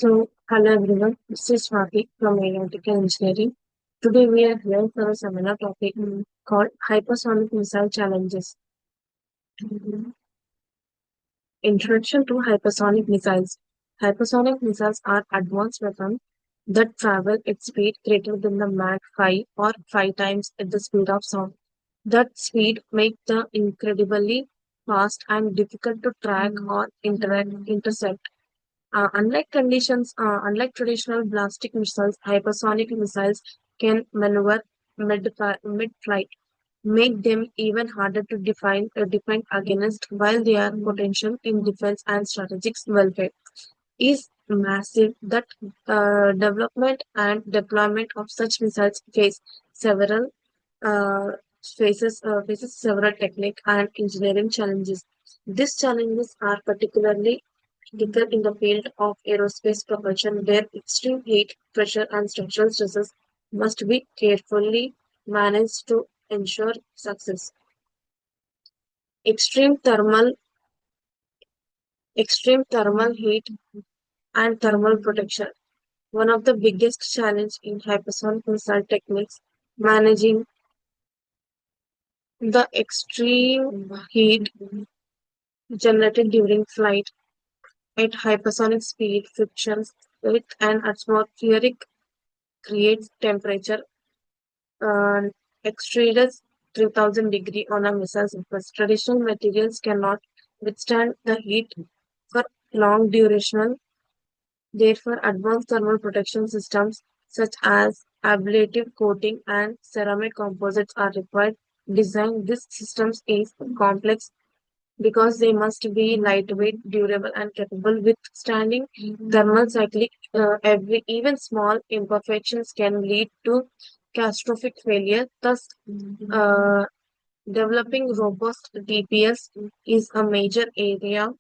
Hello everyone, this is Swati from Aeronautical Engineering. Today we are here for a seminar topic called Hypersonic Missile Challenges. Introduction to Hypersonic Missiles. Hypersonic missiles are advanced weapons that travel at speed greater than the Mach 5 or 5 times at the speed of sound. That speed makes them incredibly fast and difficult to track or intercept. Unlike traditional ballistic missiles, hypersonic missiles can maneuver mid-flight, make them even harder to defend against while their potential in defense and strategic welfare is massive. That development and deployment of such missiles several uh, faces several technical and engineering challenges. These challenges are particularly critical in the field of aerospace propulsion, where extreme heat, pressure, and structural stresses must be carefully managed to ensure success. Extreme thermal, extreme thermal heat and thermal protection. One of the biggest challenges in hypersonic missile techniques, managing the extreme heat generated during flight at hypersonic speed. Frictions with an atmospheric creates temperature exceeds 3000 degree on a missile surface. Traditional materials cannot withstand the heat for long duration. Therefore, advanced thermal protection systems such as ablative coating and ceramic composites are required. Design these systems is complex because they must be lightweight, durable, and capable withstanding thermal cyclic. Even small imperfections can lead to catastrophic failure. Thus, uh, developing robust DPS is a major area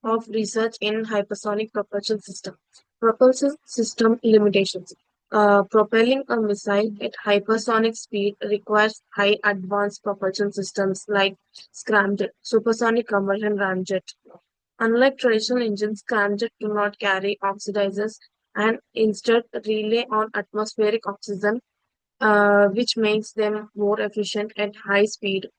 of research in hypersonic propulsion system. Propulsion system limitations. Propelling a missile at hypersonic speed requires high advanced propulsion systems like scramjet, supersonic combustion ramjet. Unlike traditional engines, scramjet do not carry oxidizers and instead rely on atmospheric oxygen, which makes them more efficient at high speed.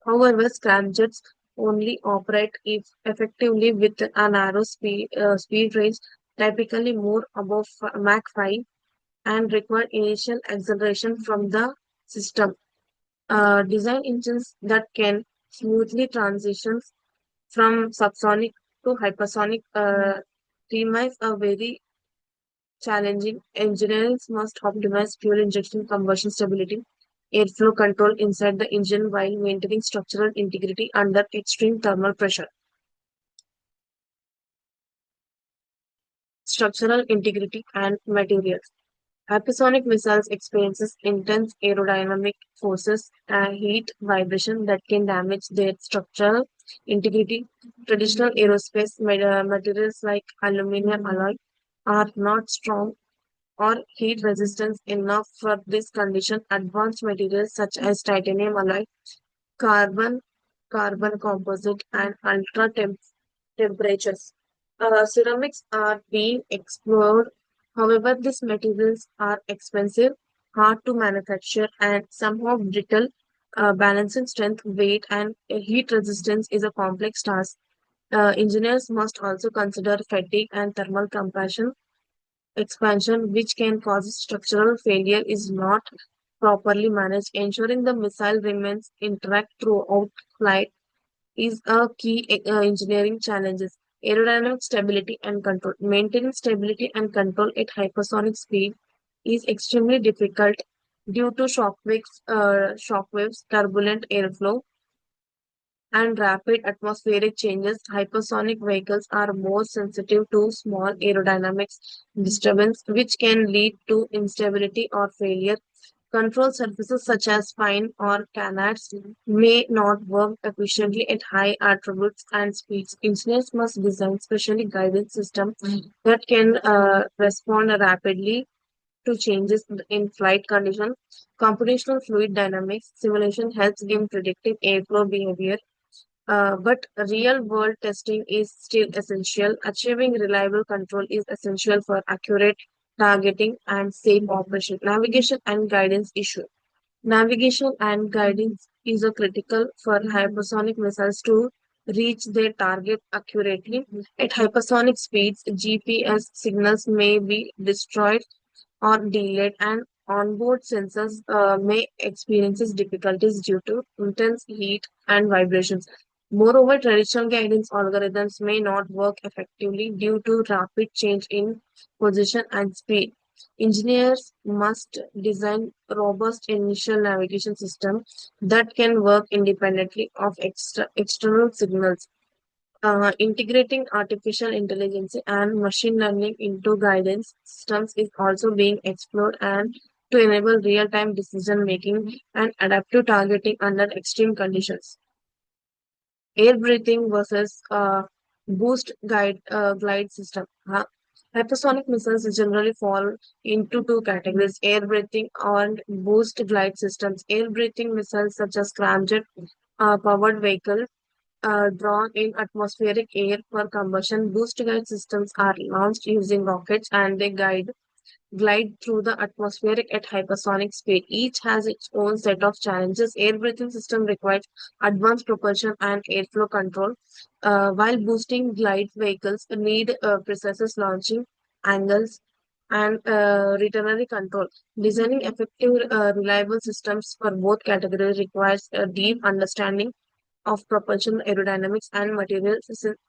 However, scramjets only operate if effectively with a narrow speed range, typically more above Mach 5, and require initial acceleration from the system. Design engines that can smoothly transition from subsonic to hypersonic remains a very challenging. Engineers must optimize fuel injection combustion stability, airflow control inside the engine while maintaining structural integrity under extreme thermal pressure. Structural integrity and materials. Hypersonic missiles experiences intense aerodynamic forces and heat vibration that can damage their structural integrity. Traditional aerospace materials like aluminum alloy are not strong or heat resistant enough for this condition. Advanced materials such as titanium alloy, carbon, carbon composite, and temperatures. Ceramics are being explored. However, these materials are expensive, hard to manufacture, and somehow brittle. Balancing strength, weight, and heat resistance is a complex task. Engineers must also consider fatigue and thermal compression expansion, which can cause structural failure, is not properly managed. Ensuring the missile remains intact throughout flight is a key engineering challenges. Aerodynamic stability and control. Maintaining stability and control at hypersonic speed is extremely difficult due to shockwaves, turbulent airflow, and rapid atmospheric changes. Hypersonic vehicles are more sensitive to small aerodynamics disturbance, which can lead to instability or failure. Control surfaces such as spine or canards may not work efficiently at high attributes and speeds. Engineers must design specially guided systems that can respond rapidly to changes in flight conditions. Computational fluid dynamics simulation helps in predicting airflow behavior. But real world testing is still essential. Achieving reliable control is essential for accurate targeting and safe operation. Navigation and guidance issue. Navigation and guidance is a critical for hypersonic missiles to reach their target accurately. At hypersonic speeds, GPS signals may be destroyed or delayed, and onboard sensors may experience difficulties due to intense heat and vibrations. Moreover, traditional guidance algorithms may not work effectively due to rapid change in position and speed. Engineers must design robust initial navigation systems that can work independently of external signals. Integrating artificial intelligence and machine learning into guidance systems is also being explored and to enable real-time decision making and adaptive targeting under extreme conditions. Air breathing versus glide system. Hypersonic missiles generally fall into two categories: air breathing and boost glide systems. Air breathing missiles such as scramjet powered vehicles drawn in atmospheric air for combustion. Boost guide systems are launched using rockets and they glide through the atmospheric at hypersonic speed. Each has its own set of challenges. Air breathing system requires advanced propulsion and airflow control, while boosting glide vehicles need precise launching angles and returnary control. Designing effective, reliable systems for both categories requires a deep understanding of propulsion aerodynamics and material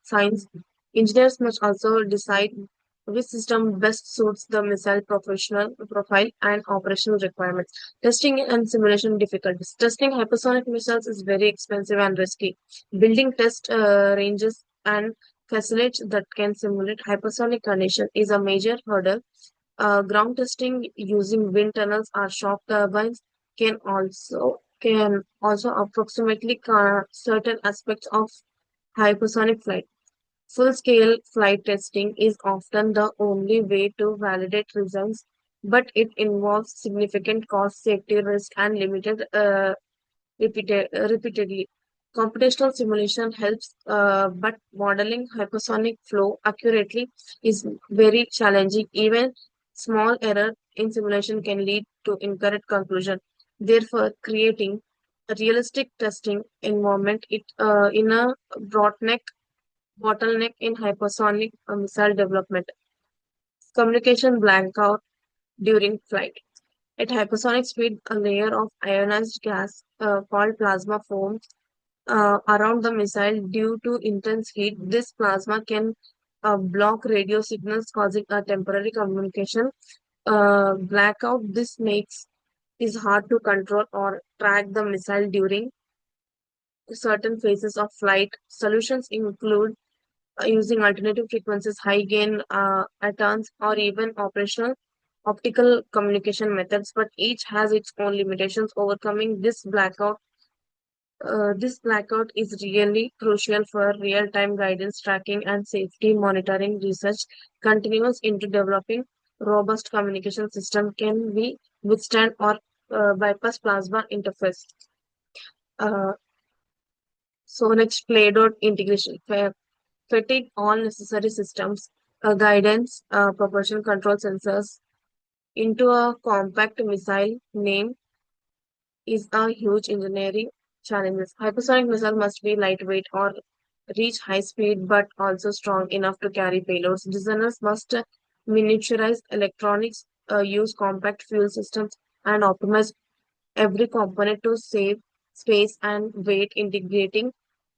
science. Engineers must also decide which system best suits the missile professional profile and operational requirements. Testing and simulation difficulties. Testing hypersonic missiles is very expensive and risky. Building test ranges and facilities that can simulate hypersonic condition is a major hurdle. Ground testing using wind tunnels or shock turbines can also approximately certain aspects of hypersonic flight. Full-scale flight testing is often the only way to validate results, but it involves significant cost, safety risk, and limited repeatedly. Computational simulation helps, but modeling hypersonic flow accurately is very challenging. Even small error in simulation can lead to incorrect conclusion. Therefore, creating a realistic testing environment in a bottleneck in hypersonic missile development. Communication blackout during flight. At hypersonic speed, a layer of ionized gas called plasma forms around the missile due to intense heat. This plasma can block radio signals, causing a temporary communication blackout. This makes it hard to control or track the missile during certain phases of flight. Solutions include using alternative frequencies, high gain attempts, or even operational optical communication methods, but each has its own limitations. Overcoming this blackout is really crucial for real-time guidance, tracking, and safety monitoring. Research continues into developing robust communication system can be withstand or bypass plasma interface. Uh, so next, Play-Doh integration. Fitting all necessary systems, guidance, propulsion control sensors into a compact missile name is a huge engineering challenge. Hypersonic missile must be lightweight or reach high speed, but also strong enough to carry payloads. Designers must miniaturize electronics, use compact fuel systems, and optimize every component to save space and weight. Integrating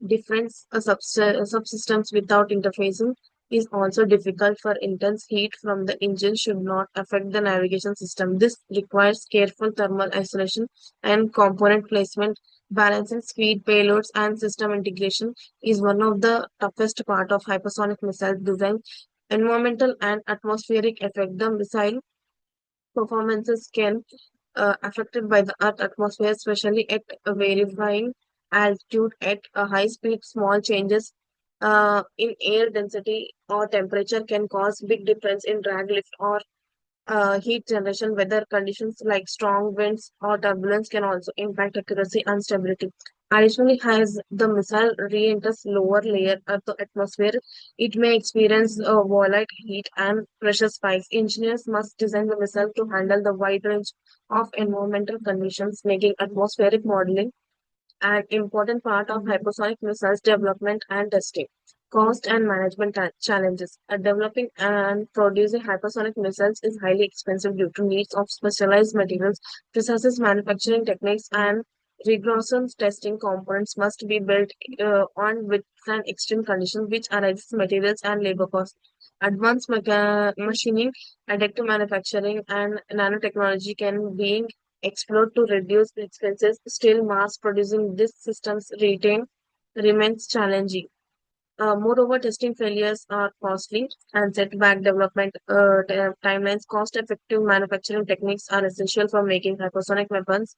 different subsystems without interfacing is also difficult, for intense heat from the engine should not affect the navigation system. This requires careful thermal isolation and component placement. Balancing speed, payloads, and system integration is one of the toughest part of hypersonic missile design. Environmental and atmospheric effect. The missile performances can affected by the Earth atmosphere, especially at a varying altitude. At a high speed. Small changes in air density or temperature can cause big difference in drag lift or heat generation. Weather conditions like strong winds or turbulence can also impact accuracy and stability. Additionally, as the missile re-enters lower layer of the atmosphere, it may experience volatile heat and pressure spikes. Engineers must design the missile to handle the wide range of environmental conditions, making atmospheric modeling an important part of hypersonic missiles development and testing. Cost and management challenges. Developing and producing hypersonic missiles is highly expensive due to needs of specialized materials, precise manufacturing techniques, and rigorous testing. Components must be built on withstand extreme conditions, which arises materials and labor costs. Advanced machining, additive manufacturing, and nanotechnology can be explored to reduce expenses. Still, mass producing these systems remains challenging. Moreover, testing failures are costly and setback development timelines. Cost-effective manufacturing techniques are essential for making hypersonic weapons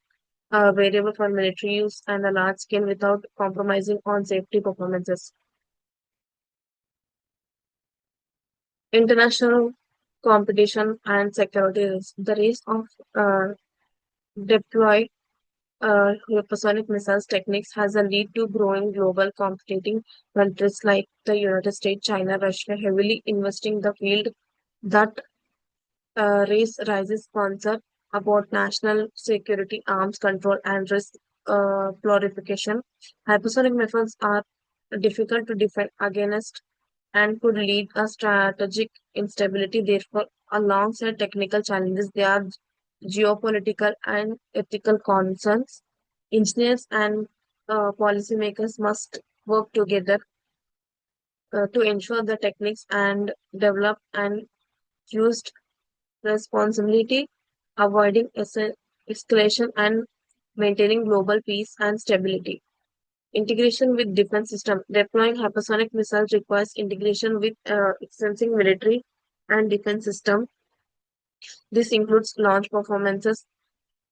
variable for military use and a large scale without compromising on safety performances. International competition and security risk. The risk of deploy hypersonic missiles techniques has a lead to growing global competing countries like the United States, China, Russia heavily investing the field that raises concern about national security, arms control, and risk proliferation. Hypersonic weapons are difficult to defend against and could lead a strategic instability. Therefore, alongside technical challenges, there are geopolitical and ethical concerns. Engineers and policymakers must work together to ensure the techniques and develop and used responsibility, avoiding escalation and maintaining global peace and stability. Integration with defense system. Deploying hypersonic missiles requires integration with extensive military and defense system. This includes launch performances,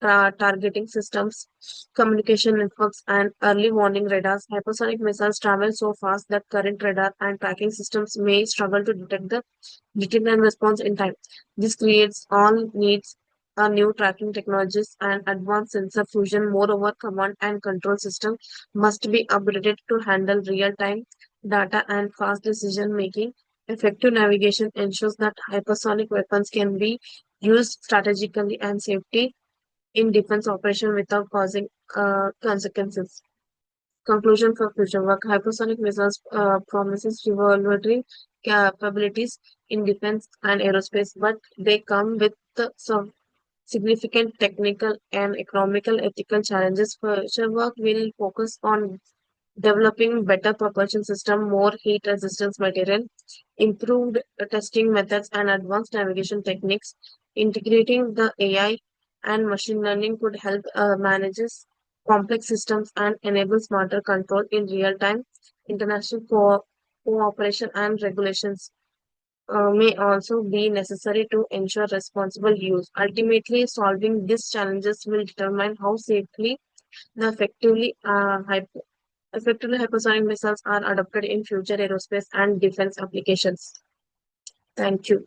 targeting systems, communication networks, and early warning radars. Hypersonic missiles travel so fast that current radar and tracking systems may struggle to detect and respond in time. This creates all needs new tracking technologies and advanced sensor fusion. Moreover, command and control system must be upgraded to handle real-time data and fast decision making. Effective navigation ensures that hypersonic weapons can be used strategically and safely in defense operation without causing consequences. Conclusion for future work. Hypersonic missiles promises revolutionary capabilities in defense and aerospace, but they come with some significant technical and economical ethical challenges. Future work will focus on developing better propulsion system, more heat resistance material, improved testing methods, and advanced navigation techniques. Integrating the AI and machine learning could help manages complex systems and enable smarter control in real time. International cooperation and regulations may also be necessary to ensure responsible use. Ultimately, solving these challenges will determine how safely the effectively hypersonic missiles are adopted in future aerospace and defense applications. Thank you.